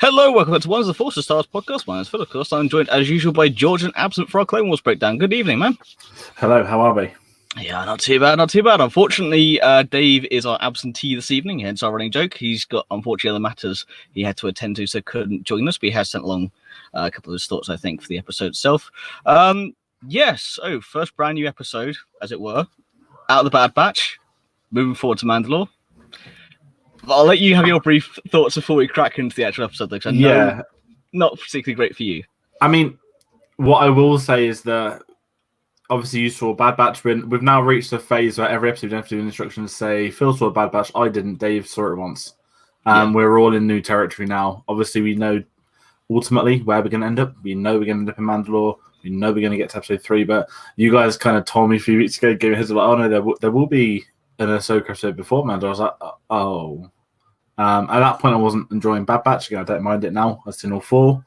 Hello, welcome to One of the Forces Stars podcast. My name is Phil, of course. I'm joined as usual by George and absent for our Clone Wars breakdown. Good evening, man. Hello, how are we? Yeah, not too bad, not too bad. Unfortunately, Dave is our absentee this evening, hence our running joke. He's got, unfortunately, other matters he had to attend to, so couldn't join us, but he has sent along a couple of his thoughts, I think, for the episode itself. Yes, first brand new episode, as it were, out of the Bad Batch, moving forward to Mandalore. I'll let you have your brief thoughts before we crack into the actual episode, because I know not particularly great for you. I mean, what I will say is that obviously you saw Bad Batch win. We've now reached a phase where every episode you have to do instructions say, Phil saw Bad Batch, I didn't, Dave saw it once. We're all in new territory now. Obviously, we know ultimately where we're going to end up. We know we're going to end up in Mandalore. We know we're going to get to episode 3, but you guys kind of told me a few weeks ago, gave me a heads up, like, oh no, there will be an Ahsoka episode before Mandalore. I was like, oh. At that point, I wasn't enjoying Bad Batch. Again, I don't mind it now. I've seen all 4.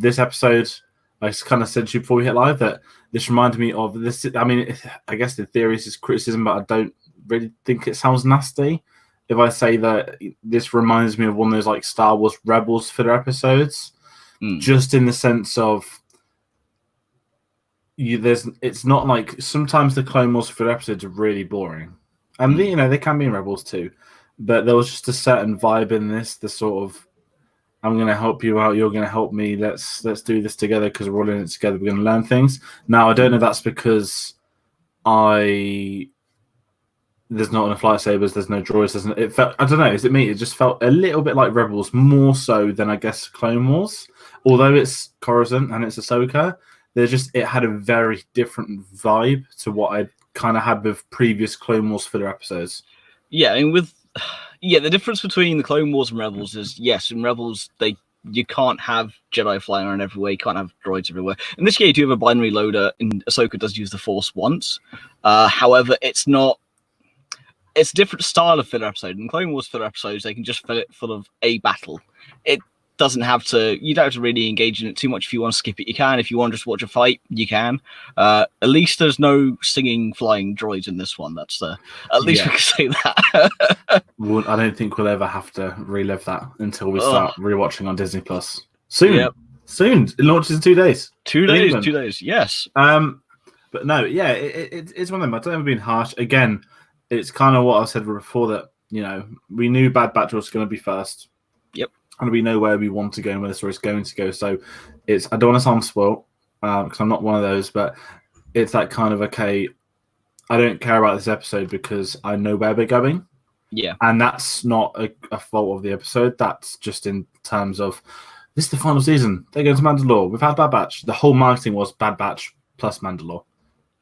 This episode, I just kind of said to you before we hit live that this reminded me of this. I mean, I guess the theory is criticism, but I don't really think it sounds nasty if I say that this reminds me of one of those like Star Wars Rebels filler episodes, just in the sense of it's not like sometimes the Clone Wars filler episodes are really boring, and they can be in Rebels too. But there was just a certain vibe in this, the sort of, I'm going to help you out, you're going to help me, let's do this together because we're all in it together, we're going to learn things. Now, I don't know if that's because there's not enough lightsabers, there's no droids, I don't know, is it me? It just felt a little bit like Rebels, more so than, I guess, Clone Wars. Although it's Coruscant and it's Ahsoka, it had a very different vibe to what I kind of had with previous Clone Wars filler episodes. Yeah, I mean, the difference between the Clone Wars and Rebels is, yes, in Rebels, you can't have Jedi flying around everywhere, you can't have droids everywhere. In this case, you do have a binary loader, and Ahsoka does use the Force once. However, it's a different style of filler episode. In Clone Wars filler episodes, they can just fill it full of a battle. You don't have to really engage in it too much. If you want to skip it, you can. If you want to just watch a fight, you can. At least there's no singing flying droids in this one. That's at least we can say that. Well, I don't think we'll ever have to relive that until we start rewatching on Disney Plus soon. Yep. Soon, it launches in 2 days. 2 days, 2 days. Yes. But no, yeah, it's one of them. I don't ever been harsh. Again, it's kind of what I said before that we knew Bad Batch was going to be first. Yep. And we know where we want to go and where the story's going to go. So I don't want to sound spoiled because I'm not one of those, but it's that kind of, okay, I don't care about this episode because I know where we're going. Yeah. And that's not a fault of the episode. That's just in terms of, this is the final season. They're going to Mandalore. We've had Bad Batch. The whole marketing was Bad Batch plus Mandalore.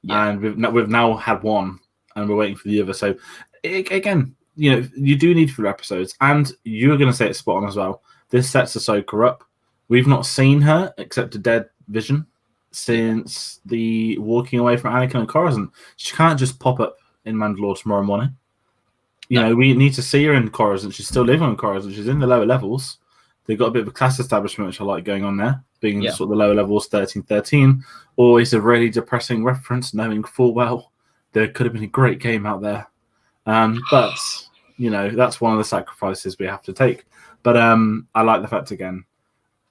Yeah. And we've now had one and we're waiting for the other. So again, you do need filler episodes, and you're going to say it's spot on as well. This sets Ahsoka up. We've not seen her except a dead vision since the walking away from Anakin and Coruscant. She can't just pop up in Mandalore tomorrow morning. We need to see her in Coruscant. She's still living in Coruscant. She's in the lower levels. They've got a bit of a class establishment, which I like going on there, being sort of the lower levels, 1313. Always a really depressing reference, knowing full well there could have been a great game out there. But that's one of the sacrifices we have to take. But I like the fact, again,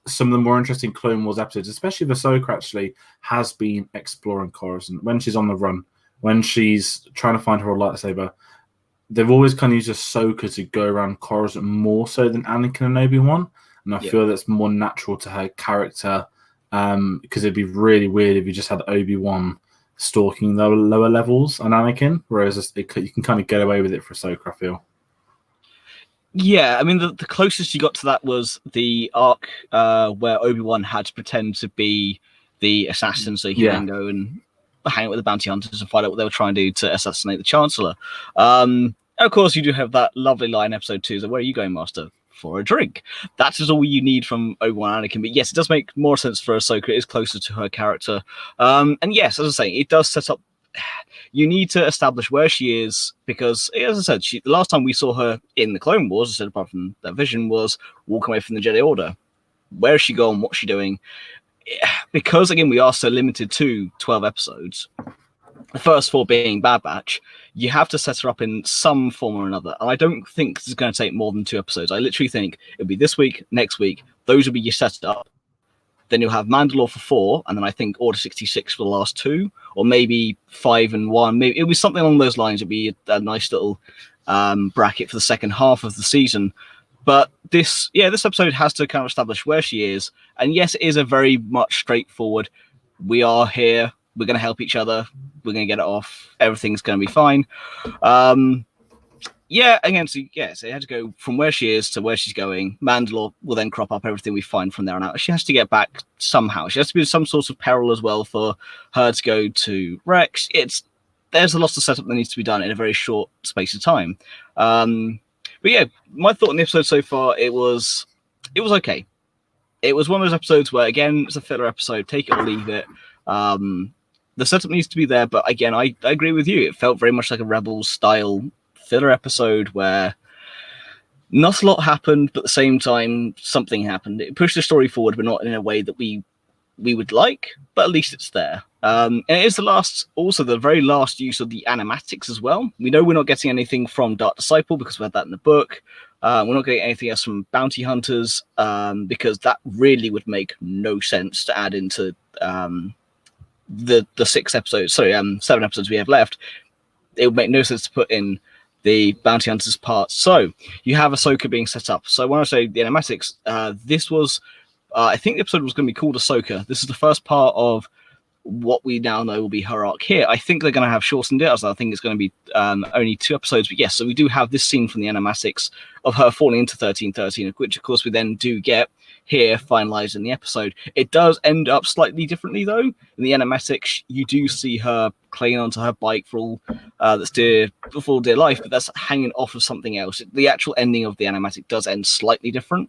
some of the more interesting Clone Wars episodes, especially the Ahsoka, actually has been exploring Coruscant. When she's on the run, when she's trying to find her lightsaber, they've always kind of used Ahsoka to go around Coruscant more so than Anakin and Obi-Wan. And I feel that's more natural to her character because it'd be really weird if you just had Obi-Wan stalking the lower levels on Anakin, whereas you can kind of get away with it for Ahsoka, I feel. Yeah, I mean, the closest you got to that was the arc where Obi-Wan had to pretend to be the assassin so he can then go and hang out with the bounty hunters and find out what they were trying to do to assassinate the Chancellor. And of course, you do have that lovely line in episode 2, so where are you going, Master? For a drink. That is all you need from Obi-Wan and Anakin. But yes, it does make more sense for Ahsoka. It is closer to her character. And yes, as I was saying, it does set up... You need to establish where she is because, as I said, the last time we saw her in the Clone Wars, I said apart from that vision, was walking away from the Jedi Order. Where is she going? What's she doing? Because, again, we are so limited to 12 episodes, the first 4 being Bad Batch, you have to set her up in some form or another. And I don't think this is going to take more than 2 episodes. I literally think it'll be this week, next week. Those will be your setup. Then you'll have Mandalore for 4, and then I think Order 66 for the last 2, or maybe 5 and 1. Maybe it'll be something along those lines. It'll be a nice little bracket for the second half of the season. But this episode has to kind of establish where she is. And yes, it is a very much straightforward, we are here, we're going to help each other, we're going to get it off, everything's going to be fine. Again, so it had to go from where she is to where she's going. Mandalore will then crop up everything we find from there on out. She has to get back somehow. She has to be some sort of peril as well for her to go to Rex. There's a lot of setup that needs to be done in a very short space of time. But yeah, my thought on the episode so far, it was okay. It was one of those episodes where, again, it's a filler episode, take it or leave it. The setup needs to be there, but again, I agree with you. It felt very much like a Rebels-style filler episode where not a lot happened, but at the same time, something happened. It pushed the story forward, but not in a way that we would like, but at least it's there. And it is the very last use of the animatics as well. We know we're not getting anything from Dark Disciple because we had that in the book. We're not getting anything else from Bounty Hunters because that really would make no sense to add into the 7 episodes we have left. It would make no sense to put in the Bounty Hunters part. So you have Ahsoka being set up. So when I say the animatics, this was, I think the episode was going to be called Ahsoka. This is the first part of what we now know will be her arc here. I think they're going to have shortened it, as I think it's going to be only 2 episodes. But yes, so we do have this scene from the animatics of her falling into 1313, which of course we then do get here finalized in the episode. It does end up slightly differently though. In the animatics, you do see her clinging onto her bike for all that's dear life, but that's hanging off of something else. The actual ending of the animatic does end slightly different.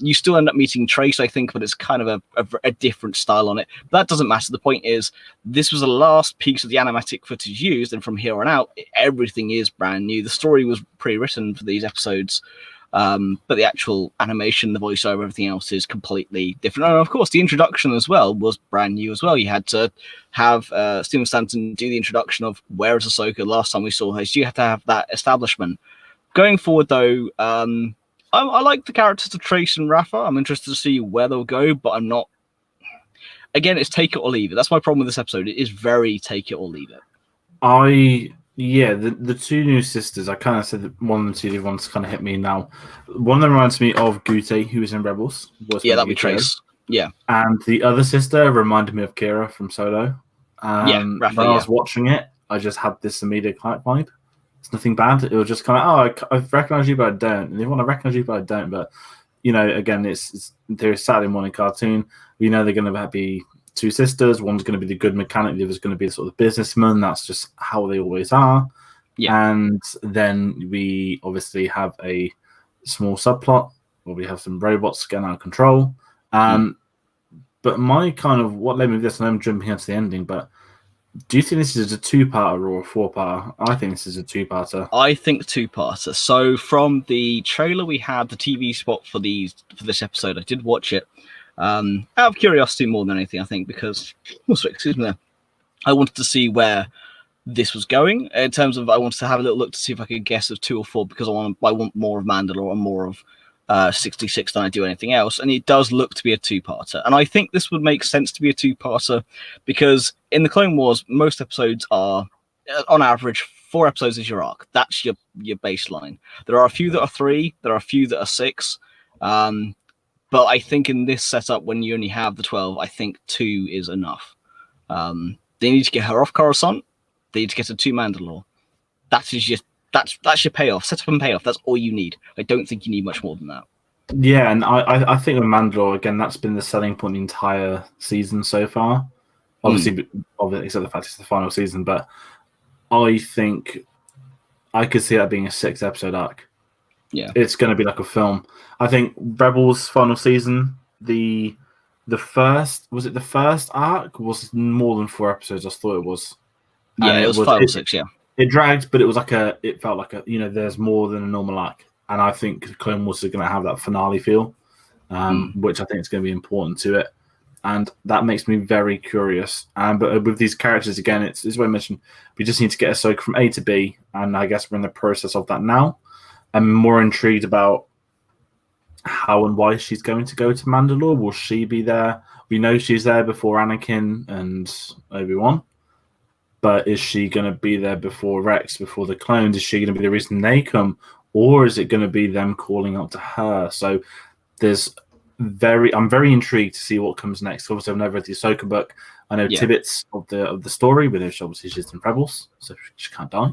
You still end up meeting Trace, I think, but it's kind of a different style on it. But that doesn't matter. The point is, this was the last piece of the animatic footage used, and from here on out, everything is brand new. The story was pre-written for these episodes, but the actual animation, the voiceover, everything else is completely different. And of course, the introduction as well was brand new as well. You had to have Stephen Stanton do the introduction of where is Ahsoka last time we saw her. So you have to have that establishment. Going forward, though, I like the characters of Trace and Rafa. I'm interested to see where they'll go, but I'm not. Again, it's take it or leave it. That's my problem with this episode. It is very take it or leave it. The 2 new sisters, I kind of said that one of the 2 ones kind of hit me now. One of them reminds me of Gute, who was in Rebels. That'd be Trace. Yeah. And the other sister reminded me of Kira from Solo. Rafa, when I was watching it, I just had this immediate vibe. It's nothing bad. It was just kind of, I recognize you, but I don't. And they want to recognize you, but I don't. But, again, they're a Saturday morning cartoon. We know they're going to be 2 sisters. One's going to be the good mechanic. The other's going to be the sort of businessman. That's just how they always are. Yeah. And then we obviously have a small subplot where we have some robots getting out of control. But my kind of what led me to this, and I'm jumping into the ending, but do you think this is a 2-parter or a 4-parter? I think this is a 2-parter. I think 2-parter. So from the trailer we had, the TV spot for this episode, I did watch it. Out of curiosity more than anything, I think, because I wanted to see where this was going in terms of I wanted to have a little look to see if I could guess of 2 or 4 because I want more of Mandalore and more of 66 than I do anything else, and it does look to be a 2-parter, and I think this would make sense to be a 2-parter because in the Clone Wars most episodes are on average 4 episodes is your arc. That's your baseline. There are a few that are 3, there are a few that are 6, but I think in this setup when you only have the 12, I think 2 is enough. They need to get her off Coruscant. They need to get her to Mandalore. That's your payoff. Setup and payoff. That's all you need. I don't think you need much more than that. Yeah, and I think with Mandalore, again, that's been the selling point the entire season so far. Obviously, except the fact it's the final season, but I think I could see that being a 6-episode arc. Yeah. It's going to be like a film. I think Rebels' final season, the first arc was more than 4 episodes. I thought it was. Yeah, it was 5 or 6, yeah. It dragged, but it felt like there's more than a normal arc. And I think Clone Wars is going to have that finale feel, which I think is going to be important to it. and that makes me very curious. But with these characters, again, it's what I mentioned. We just need to get Ahsoka from A to B, and I guess we're in the process of that now. I'm more intrigued about how and why she's going to go to Mandalore. Will she be there? We know she's there before Anakin and Obi-Wan, but is she going to be there before Rex, before the clones? Is she going to be the reason they come, or is it going to be them calling up to her? So I'm very intrigued to see what comes next. Obviously, I've never read the Ahsoka book. I know tidbits of the story, but obviously she's in Rebels, so she can't die.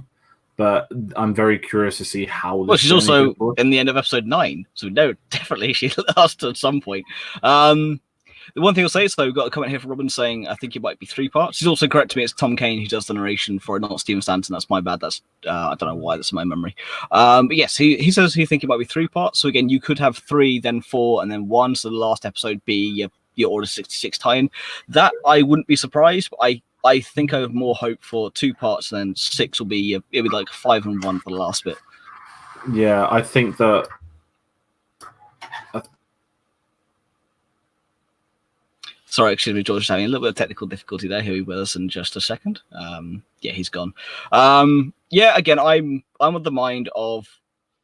But I'm very curious to see how. Well, she's also in the end of episode 9, so no, definitely she lasts at some point. The one thing I'll say is, though, we've got a comment here from Robin saying, I think it might be 3 parts. She's also correct to me, it's Tom Kane who does the narration for it, not Steven Stanton. That's my bad. That's I don't know why, that's in my memory. But yes, he says he thinks it might be 3 parts. So again, you could have 3, then 4, and then 1. So the last episode be your Order 66 tie-in. That I wouldn't be surprised, but I think I have more hope for 2 parts, and then 6 will be it'll be like 5 and 1 for the last bit. Yeah, I think that. Sorry, excuse me, George is having a little bit of technical difficulty there. He'll be with us in just a second. Yeah, he's gone. Yeah, again, I'm of the mind of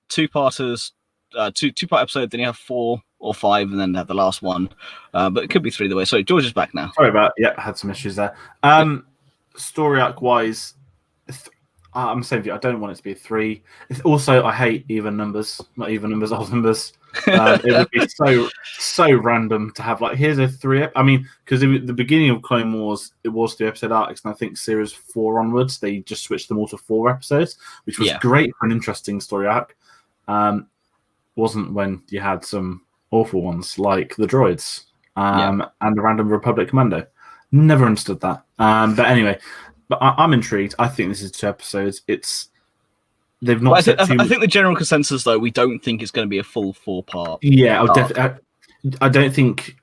2-parters, 2-part episode, then you have 4 or 5, and then have the last one. But it could be 3 the way. Sorry, George is back now. Sorry about I had some issues there. Story arc wise, I'm saying to you, I don't want it to be a 3. Also, I hate even numbers, not even numbers, odd numbers. It would be so random to have here's a 3. I mean, because the beginning of Clone Wars, it was 3 episode arcs, and I think series 4 onwards, they just switched them all to 4 episodes, which was great for an interesting story arc. Wasn't when you had some awful ones like the droids and the Random Republic Commando. Never understood that. But anyway, I'm intrigued. I think this is 2 episodes. They've not. I think the general consensus, though, we don't think it's going to be a full 4-part. Yeah, I don't think.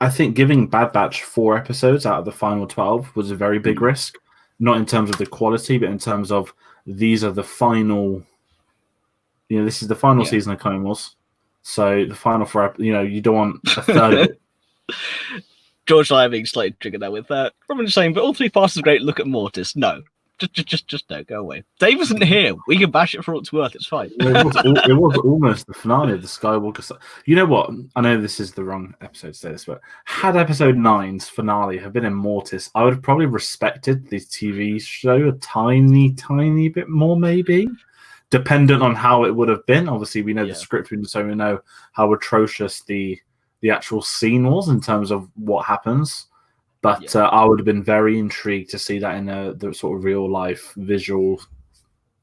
I think giving Bad Batch 4 episodes out of the final 12 was a very big risk. Not in terms of the quality, but in terms of these are the final. This is the final season of Clone Wars. So the final 4, you don't want a third. George and I are being slightly triggered there with Robin saying, but all 3 parts is great. Look at Mortis. No. Just no, go away. Dave isn't here. We can bash it for all it's worth. It's fine. It was almost the finale of the Skywalker. You know what? I know this is the wrong episode to say this, but had episode 9's finale have been in Mortis, I would have probably respected the TV show a tiny bit more, maybe. Dependent on how it would have been. Obviously, we know the script, so we know how atrocious the actual scene was in terms of what happens. But I would have been very intrigued to see that in the sort of real life visual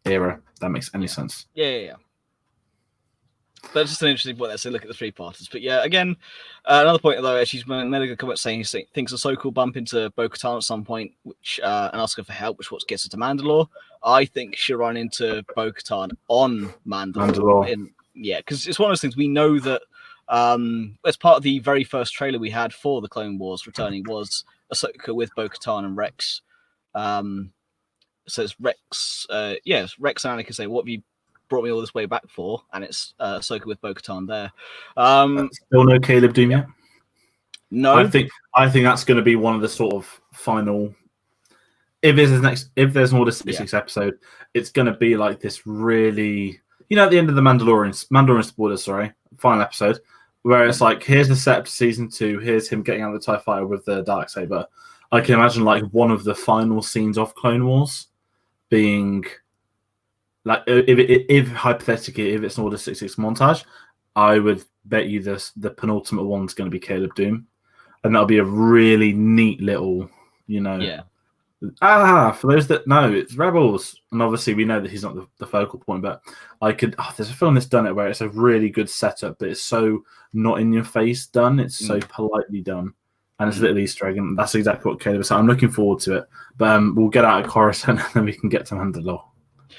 era. If that makes any sense. Yeah. That's just an interesting point there. So look at the 3-parters. But yeah, again, another point though, she's made a good comment saying he thinks Ahsoka will bump into Bo-Katan at some point, which and ask her for help, which what gets her to Mandalore. I think she'll run into Bo-Katan on Mandalore. Because it's one of those things we know that. As part of the very first trailer we had for the Clone Wars returning was Ahsoka with Bo-Katan and Rex. So it's Rex, Rex and Anakin say, "What have you brought me all this way back for?" And it's Ahsoka with Bo-Katan there. Still no Caleb Doom yet? No, I think that's going to be one of the sort of final. If there's an Order 66 episode, it's going to be like this really, at the end of the Mandalorian spoilers, final episode. Where it's like, here's the setup to season 2. Here's him getting out of the TIE fighter with the Darksaber. I can imagine one of the final scenes of Clone Wars being if hypothetically if it's an Order 66 montage, I would bet you the penultimate one's going to be Caleb Doom, and that'll be a really neat little for those that know, it's Rebels, and obviously we know that he's not the focal point, but there's a film that's done it where it's a really good setup, but it's so not in your face done, it's so politely done, and it's a little Easter egg, and that's exactly what Caleb said. I'm looking forward to it, but we'll get out of Coruscant and then we can get to Mandalore.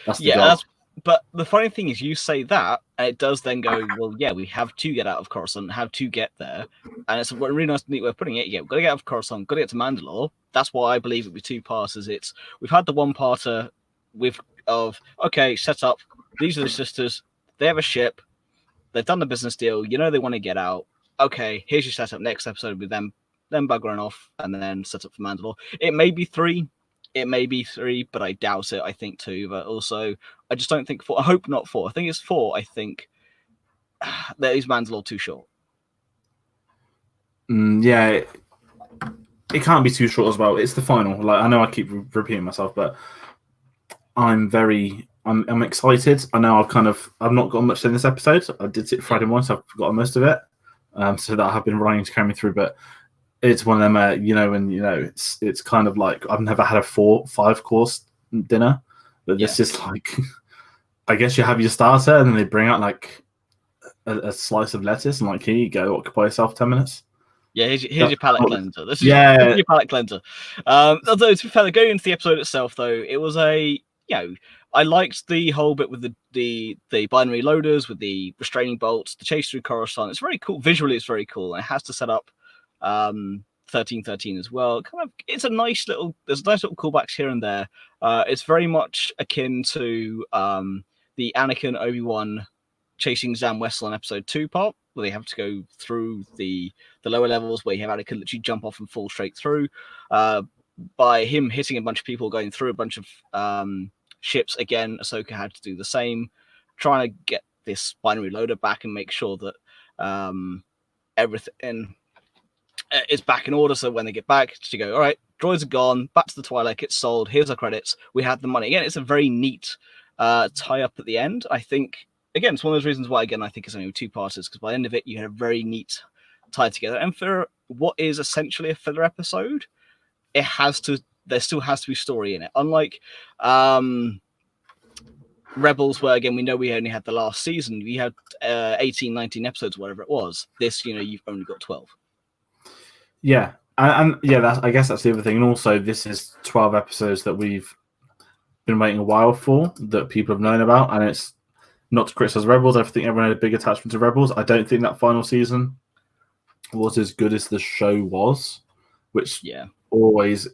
That's the goal. But the funny thing is, you say that, and it does then go, well, yeah, we have to get out of Coruscant, have to get there. And it's a really nice, neat way of putting it. Yeah, we've got to get out of Coruscant, got to get to Mandalore. That's why I believe it'll be 2 parters. We've had the 1-parter set up. These are the sisters. They have a ship. They've done the business deal. They want to get out. Okay, here's your setup. Next episode with them then buggering off, and then set up for Mandalore. It may be 3. It may be 3, but I doubt it. I think 2, but also I just don't think 4. I hope not 4. I think it's 4. I think that is Mandalore too short. Yeah, it can't be too short as well. It's the final. Like I know I keep repeating myself, but I'm excited. I know I've not got much in this episode. I did sit Friday morning, so I've forgotten most of it. So that I have been running to carry me through, but it's one of them, it's kind of like I've never had a 4-5 course dinner, but this is like, I guess you have your starter and then they bring out like a slice of lettuce and like, here you go, occupy yourself 10 minutes. Yeah, here's your palate cleanser. This is your palate cleanser. Although to be fair, going into the episode itself, though, it was I liked the whole bit with the binary loaders, with the restraining bolts, the chase through Coruscant. It's very cool. Visually, it's very cool. And it has to set up 1313 as well. It's a nice little. There's nice little callbacks here and there. It's very much akin to the Anakin Obi-Wan chasing Zam Wesell in episode 2 part, where they have to go through the lower levels where you have Anakin literally jump off and fall straight through. By him hitting a bunch of people, going through a bunch of ships again, Ahsoka had to do the same, trying to get this binary loader back and make sure that everything is back in order. So when they get back, to go, all right, droids are gone, back to the Twi'lek, it's sold, here's our credits, we had the money. Again, it's a very neat tie up at the end. I think, again, it's one of those reasons why, again, I think it's only 2 parters, because by the end of it, you had a very neat tie together. And for what is essentially a filler episode, there still has to be story in it. Unlike Rebels, where again we know we only had the last season, we had 18, 19 episodes, whatever it was. This, you've only got 12. Yeah, and I guess that's the other thing. And also, this is 12 episodes that we've been waiting a while for, that people have known about, and it's not to criticize Rebels. I think everyone had a big attachment to Rebels. I don't think that final season was as good as the show was, which always.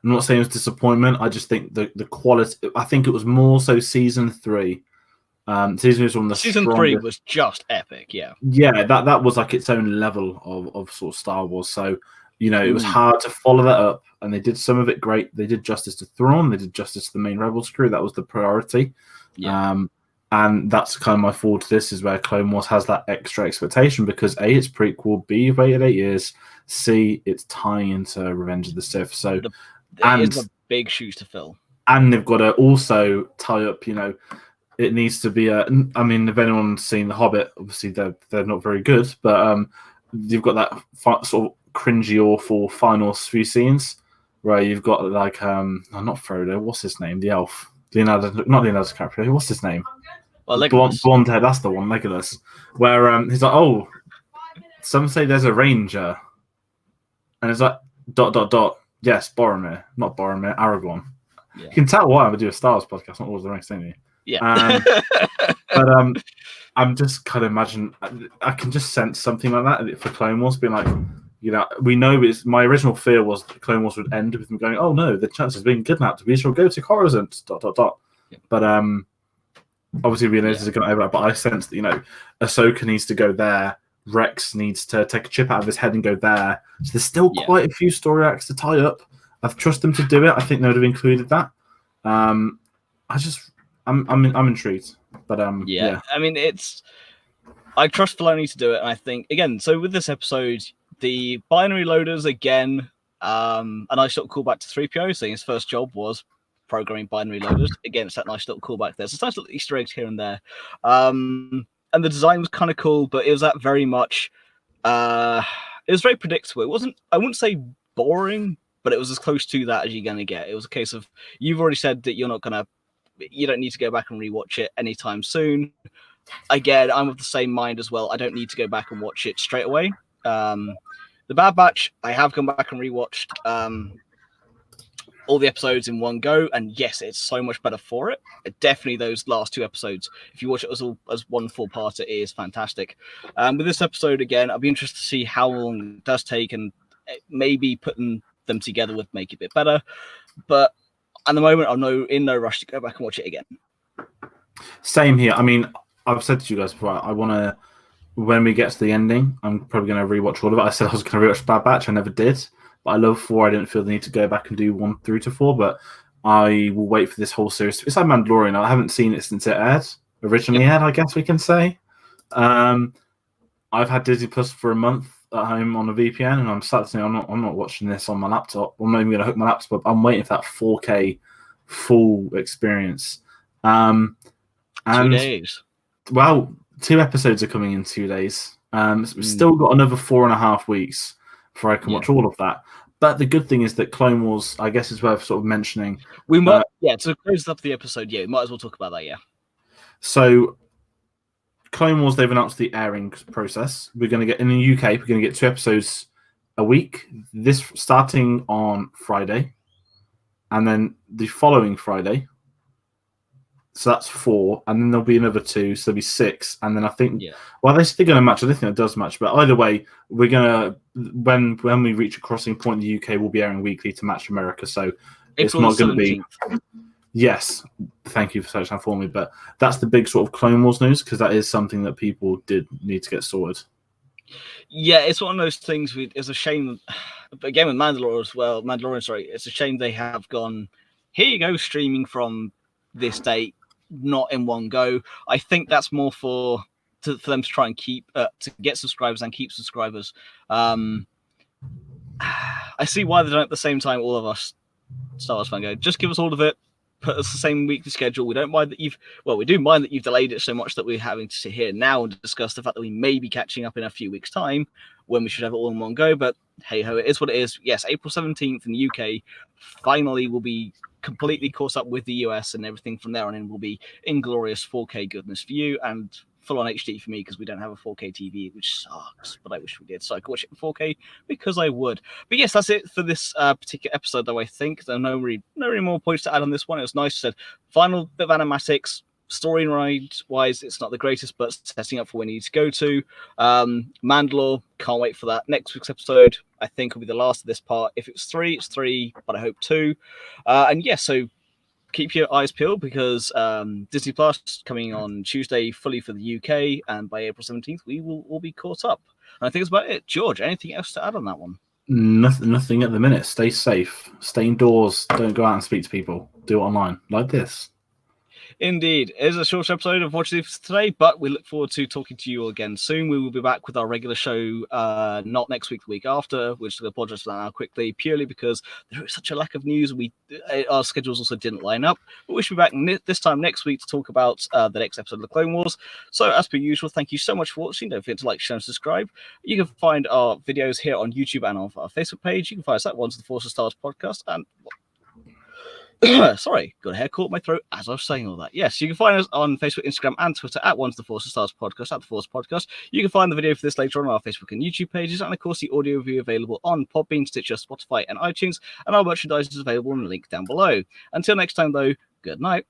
I'm not saying it was disappointment. I just think the quality. I think it was more so season 3. Season was on the season strongest. 3 was just epic. Yeah, that was like its own level of sort of Star Wars. So it was hard to follow that up, and they did some of it great. They did justice to Thrawn. They did justice to the main Rebels crew. That was the priority. Yeah. And that's kind of my forward to this, is where Clone Wars has that extra expectation because A, it's prequel, B, you've waited 8 years, C, it's tying into Revenge of the Sith. So it's a big shoes to fill. And they've got to also tie up, it needs to be if anyone's seen The Hobbit, obviously they're not very good, but you've got that sort of cringy, awful final few scenes where you've got like, not Frodo, what's his name? The elf. Not Leonardo DiCaprio, what's his name? Well, blonde hair, that's the one, Legolas. Where he's like, oh, some say there's a ranger. And it's like, ... Yes, Boromir. Not Boromir, Aragorn. Yeah. You can tell why I would do a Star Wars podcast, not Lord of the Rings, don't you? Yeah. But I'm just kind of imagine, I can just sense something like that for Clone Wars, being like, we know it's, my original fear was that Clone Wars would end with them going, oh no, the chance of being kidnapped, we shall go to Coruscant, ... Yeah. But obviously we know this is going over that, but I sense that, Ahsoka needs to go there, Rex needs to take a chip out of his head and go there. So there's still quite a few story arcs to tie up. I trust them to do it. I think they would have included that. I'm intrigued. But yeah. I mean, I trust Filoni to do it, and I think again. So with this episode, the binary loaders again, a nice little callback to 3PO. Saying his first job was programming binary loaders. Again, it's that nice little callback there. So it's nice little Easter eggs here and there. And the design was kind of cool, but it was that very much. It was very predictable. It wasn't. I wouldn't say boring, but it was as close to that as you're gonna get. It was a case of you've already said that you don't need to go back and rewatch it anytime soon. Again, I'm of the same mind as well. I don't need to go back and watch it straight away. The Bad Batch, I have gone back and rewatched all the episodes in one go, and yes, it's so much better for it. Definitely those last 2 episodes, if you watch it as one full part, it is fantastic. With this episode again, I'll be interested to see how long it does take, and maybe putting them together would make it a bit better. But at the moment, I'm in no rush to go back and watch it again. Same here. I mean, I've said to you guys before, I want to when we get to the ending, I'm probably going to rewatch all of it. I said I was going to rewatch Bad Batch. I never did. But I love 4. I didn't feel the need to go back and do 1 through to 4. But I will wait for this whole series. It's like Mandalorian. I haven't seen it since it aired. Originally aired, I guess we can say. I've had Disney Plus for a month at home on a VPN, and I'm sat saying I'm not watching this on my laptop. I'm not even going to hook my laptop up. I'm waiting for that 4K full experience. 2 days. Well, 2 episodes are coming in 2 days. So we've still got another 4.5 weeks before I can watch all of that. But the good thing is that Clone Wars, I guess, is worth sort of mentioning. We might, to close up the episode, we might as well talk about that, So, Clone Wars, they've announced the airing process. We're going to get, in the UK, we're going to get 2 episodes a week. This starting on Friday, and then the following Friday. So that's 4, and then there'll be another 2, so there'll be 6, and then I think, well, they're still going to match. I don't think it does match, but either way, we're going to, when we reach a crossing point in the UK, we'll be airing weekly to match America, so April it's not going to be. Yes, thank you for searching that for me, but that's the big sort of Clone Wars news, because that is something that people did need to get sorted. Yeah, it's one of those things. It's a shame, again with Mandalorian as well. It's a shame they have gone, here you go, streaming from this date, not in one go. I think that's more for them to try and keep to get subscribers and keep subscribers. I see why they don't at the same time. All of us Star Wars fans go, just give us all of it. Put us the same weekly schedule. We don't mind that we do mind that you've delayed it so much that we're having to sit here now and discuss the fact that we may be catching up in a few weeks' time when we should have it all in one go. But hey ho, it is what it is. Yes, April 17th in the UK finally will be completely caught up with the US, and everything from there on in will be inglorious 4K goodness for you and full on HD for me, because we don't have a 4K TV, which sucks, but I wish we did, so I could watch it in 4K because I would. But yes, that's it for this particular episode, though. I think there are no really more points to add on this one. It was nice. Said final bit of animatics. Story wise, it's not the greatest, but setting up for where we need to go to. Mandalore, can't wait for that. Next week's episode, I think, will be the last of this part. If it's 3, it's 3, but I hope 2. And yeah, so keep your eyes peeled, because Disney Plus coming on Tuesday fully for the UK, and by April 17th, we will all be caught up. And I think that's about it. George, anything else to add on that one? Nothing at the minute. Stay safe. Stay indoors. Don't go out and speak to people. Do it online, like this. Indeed. It is a short episode, unfortunately, for today, but we look forward to talking to you all again soon. We will be back with our regular show, not next week, the week after. We're just going to apologize for that now quickly, purely because there is such a lack of news. Our schedules also didn't line up, but we should be back this time next week to talk about the next episode of the Clone Wars. So, as per usual, thank you so much for watching. Don't forget to like, share, and subscribe. You can find our videos here on YouTube and on our Facebook page. You can find us at Once the Force of Stars podcast, and sorry, got a hair caught in my throat as I was saying all that. Yes, you can find us on Facebook, Instagram, and Twitter at Once the Force of Stars podcast, at the Force Podcast. You can find the video for this later on our Facebook and YouTube pages, and of course the audio review available on Podbean, Stitcher, Spotify, and iTunes, and our merchandise is available in the link down below. Until next time, though, good night.